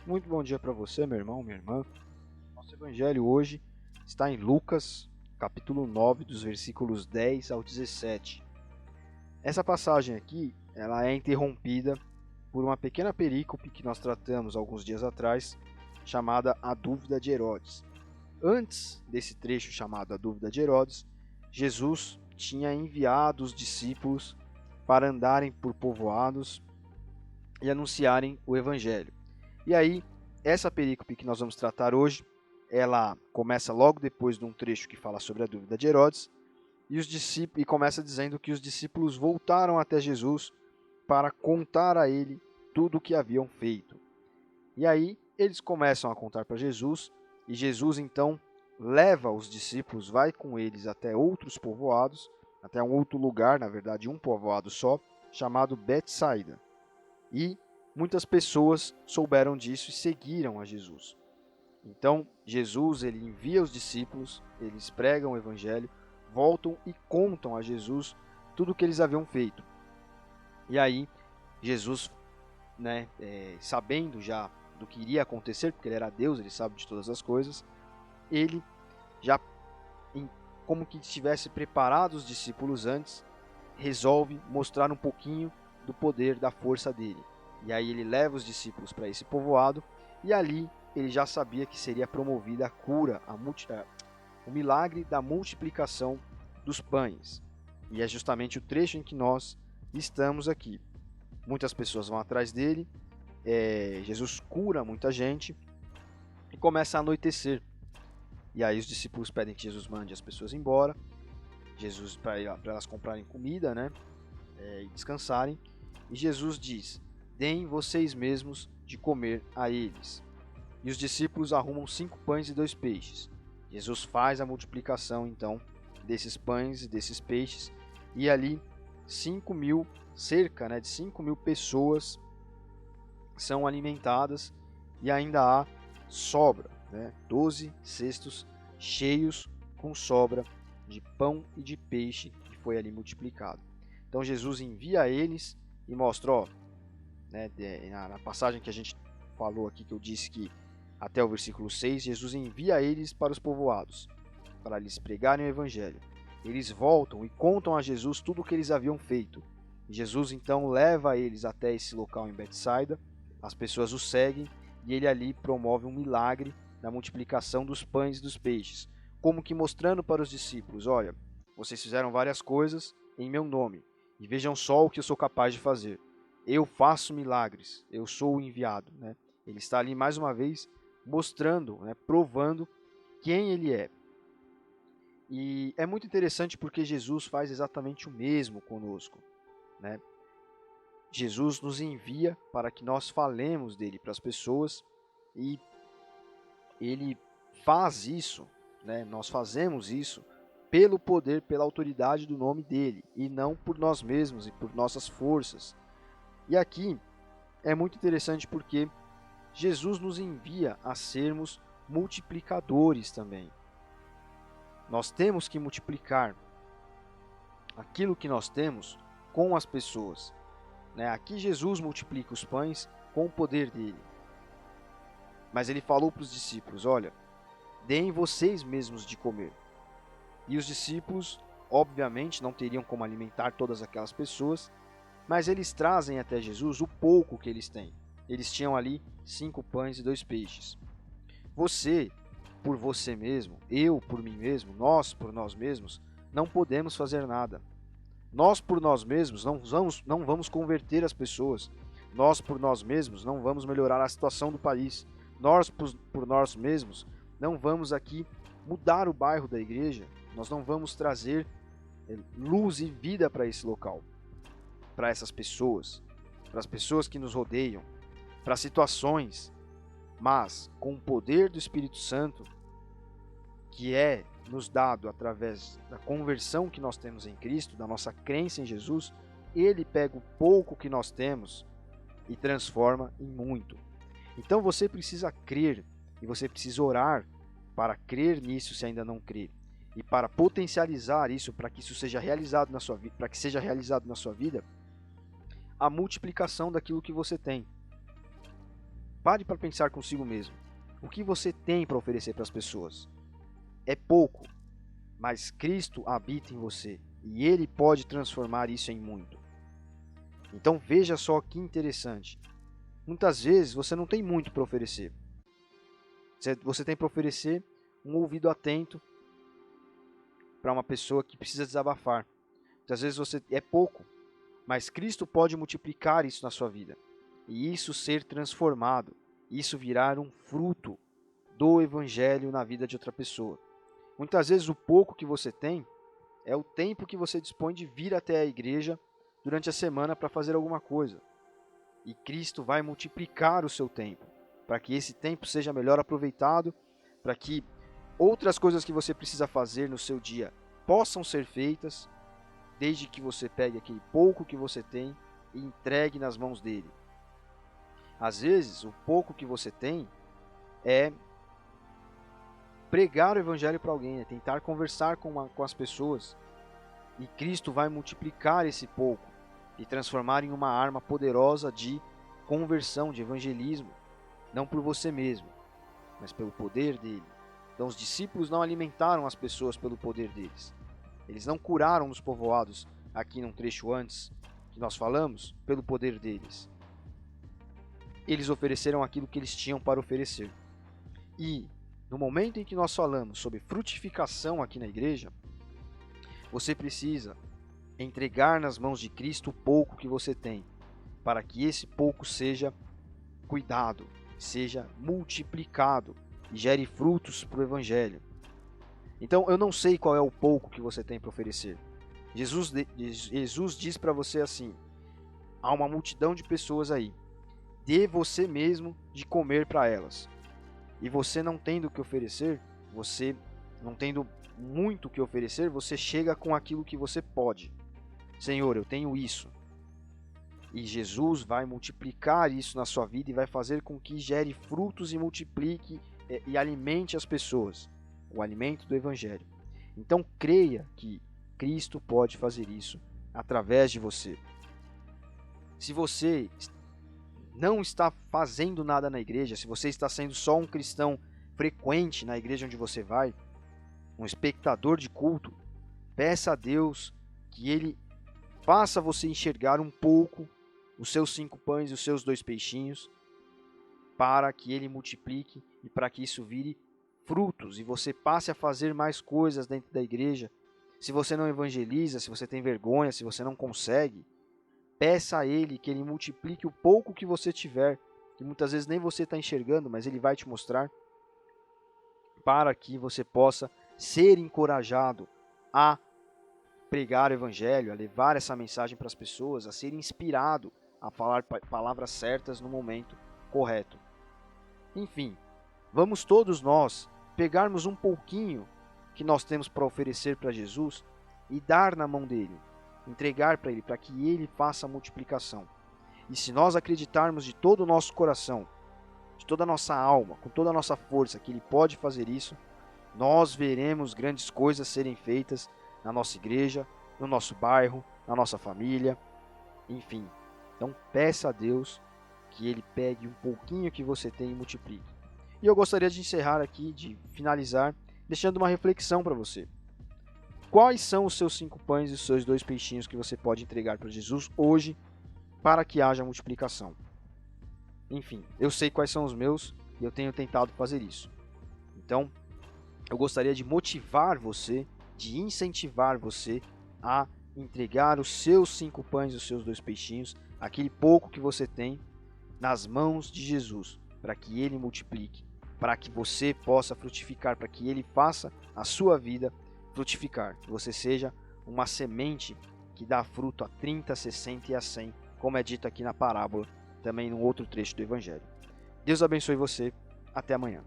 Muito bom dia para você, meu irmão, minha irmã. Nosso evangelho hoje está em Lucas, capítulo 9, dos versículos 10 ao 17. Essa passagem aqui, ela é interrompida por uma pequena perícope que nós tratamos alguns dias atrás, chamada A Dúvida de Herodes. Antes desse trecho chamado A Dúvida de Herodes, Jesus tinha enviado os discípulos para andarem por povoados e anunciarem o evangelho. E aí, essa perícope que nós vamos tratar hoje, ela começa logo depois de um trecho que fala sobre a dúvida de Herodes, e começa dizendo que os discípulos voltaram até Jesus para contar a ele tudo o que haviam feito. E aí, eles começam a contar para Jesus, e Jesus então leva os discípulos, vai com eles até outros povoados, até um outro lugar, na verdade um povoado só, chamado Betsaida. E muitas pessoas souberam disso e seguiram a Jesus. Então, Jesus ele envia os discípulos, eles pregam o evangelho, voltam e contam a Jesus tudo o que eles haviam feito. E aí, Jesus, sabendo já do que iria acontecer, porque ele era Deus, ele sabe de todas as coisas, ele já, como que estivesse preparado os discípulos antes, resolve mostrar um pouquinho do poder, da força dele. E aí ele leva os discípulos para esse povoado e ali ele já sabia que seria promovida a cura, o milagre da multiplicação dos pães. E é justamente o trecho em que nós estamos aqui. Muitas pessoas vão atrás dele, Jesus cura muita gente e começa a anoitecer. E aí os discípulos pedem que Jesus mande as pessoas embora, Jesus para elas comprarem comida, né, e descansarem. E Jesus diz: deem vocês mesmos de comer a eles. E os discípulos arrumam 5 pães e 2 peixes. Jesus faz a multiplicação, então, desses pães e desses peixes. E ali, cerca de 5 mil pessoas são alimentadas e ainda há sobra, 12 cestos cheios com sobra de pão e de peixe que foi ali multiplicado. Então Jesus envia a eles e mostra, na passagem que a gente falou aqui, que eu disse que até o versículo 6, Jesus envia eles para os povoados, para lhes pregarem o evangelho. Eles voltam e contam a Jesus tudo o que eles haviam feito. E Jesus então leva eles até esse local em Betsaida, as pessoas o seguem e ele ali promove um milagre da multiplicação dos pães e dos peixes, como que mostrando para os discípulos: olha, vocês fizeram várias coisas em meu nome, e vejam só o que eu sou capaz de fazer. Eu faço milagres, eu sou o enviado. Ele está ali mais uma vez mostrando, provando quem ele é. E é muito interessante porque Jesus faz exatamente o mesmo conosco. Jesus nos envia para que nós falemos dele para as pessoas e ele faz isso, nós fazemos isso pelo poder, pela autoridade do nome dele e não por nós mesmos e por nossas forças. E aqui é muito interessante porque Jesus nos envia a sermos multiplicadores também. Nós temos que multiplicar aquilo que nós temos com as pessoas. Aqui Jesus multiplica os pães com o poder dele. Mas ele falou para os discípulos: olha, deem vocês mesmos de comer. E os discípulos, obviamente, não teriam como alimentar todas aquelas pessoas, mas eles trazem até Jesus o pouco que eles têm. Eles tinham ali 5 pães e 2 peixes. Você, por você mesmo, eu por mim mesmo, nós por nós mesmos, não podemos fazer nada. Nós por nós mesmos não vamos converter as pessoas. Nós por nós mesmos não vamos melhorar a situação do país. Nós por nós mesmos não vamos aqui mudar o bairro da igreja. Nós não vamos trazer luz e vida para esse local, para essas pessoas, para as pessoas que nos rodeiam, para situações. Mas com o poder do Espírito Santo, que é nos dado através da conversão que nós temos em Cristo, da nossa crença em Jesus, ele pega o pouco que nós temos e transforma em muito. Então você precisa crer e você precisa orar para crer nisso se ainda não crer. E para potencializar isso, para que isso seja realizado na sua vida, para que seja realizado na sua vida, a multiplicação daquilo que você tem. Pare para pensar consigo mesmo. O que você tem para oferecer para as pessoas? É pouco, mas Cristo habita em você e Ele pode transformar isso em muito. Então veja só que interessante. Muitas vezes você não tem muito para oferecer. Você tem para oferecer um ouvido atento para uma pessoa que precisa desabafar. Muitas vezes você é pouco, mas Cristo pode multiplicar isso na sua vida. E isso ser transformado, isso virar um fruto do Evangelho na vida de outra pessoa. Muitas vezes o pouco que você tem é o tempo que você dispõe de vir até a igreja durante a semana para fazer alguma coisa. E Cristo vai multiplicar o seu tempo, para que esse tempo seja melhor aproveitado, para que outras coisas que você precisa fazer no seu dia possam ser feitas, desde que você pegue aquele pouco que você tem e entregue nas mãos dele. Às vezes, o pouco que você tem é pregar o evangelho para alguém, é tentar conversar com as pessoas. E Cristo vai multiplicar esse pouco e transformar em uma arma poderosa de conversão, de evangelismo, não por você mesmo, mas pelo poder dele. Então os discípulos não alimentaram as pessoas pelo poder deles. Eles não curaram nos povoados, aqui num trecho antes que nós falamos, pelo poder deles. Eles ofereceram aquilo que eles tinham para oferecer. E no momento em que nós falamos sobre frutificação aqui na igreja, você precisa entregar nas mãos de Cristo o pouco que você tem, para que esse pouco seja cuidado, seja multiplicado e gere frutos para o Evangelho. Então eu não sei qual é o pouco que você tem para oferecer. Jesus diz para você assim: há uma multidão de pessoas aí, dê você mesmo de comer para elas. E você não tendo o que oferecer, você não tendo muito o que oferecer, você chega com aquilo que você pode. Senhor, eu tenho isso. E Jesus vai multiplicar isso na sua vida e vai fazer com que gere frutos e multiplique e alimente as pessoas. O alimento do Evangelho. Então creia que Cristo pode fazer isso através de você. Se você não está fazendo nada na igreja, se você está sendo só um cristão frequente na igreja onde você vai, um espectador de culto, peça a Deus que Ele faça você enxergar um pouco os seus 5 pães e os seus 2 peixinhos, para que Ele multiplique e para que isso vire frutos e você passe a fazer mais coisas dentro da igreja. Se você não evangeliza, se você tem vergonha, se você não consegue, peça a Ele que Ele multiplique o pouco que você tiver, que muitas vezes nem você está enxergando, mas Ele vai te mostrar, para que você possa ser encorajado a pregar o Evangelho, a levar essa mensagem para as pessoas, a ser inspirado a falar palavras certas no momento correto. Enfim, vamos todos nós pegarmos um pouquinho que nós temos para oferecer para Jesus e dar na mão dele, entregar para ele, para que ele faça a multiplicação. E se nós acreditarmos de todo o nosso coração, de toda a nossa alma, com toda a nossa força, que ele pode fazer isso, nós veremos grandes coisas serem feitas na nossa igreja, no nosso bairro, na nossa família, enfim. Então peça a Deus que ele pegue um pouquinho que você tem e multiplique. E eu gostaria de encerrar aqui, de finalizar, deixando uma reflexão para você. Quais são os seus 5 pães e os seus 2 peixinhos que você pode entregar para Jesus hoje para que haja multiplicação? Enfim, eu sei quais são os meus e eu tenho tentado fazer isso. Então, eu gostaria de motivar você, de incentivar você a entregar os seus 5 pães e os seus 2 peixinhos, aquele pouco que você tem, nas mãos de Jesus, para que Ele multiplique, para que você possa frutificar, para que Ele faça a sua vida frutificar, que você seja uma semente que dá fruto a 30, 60 e a 100, como é dito aqui na parábola, também num outro trecho do Evangelho. Deus abençoe você, até amanhã.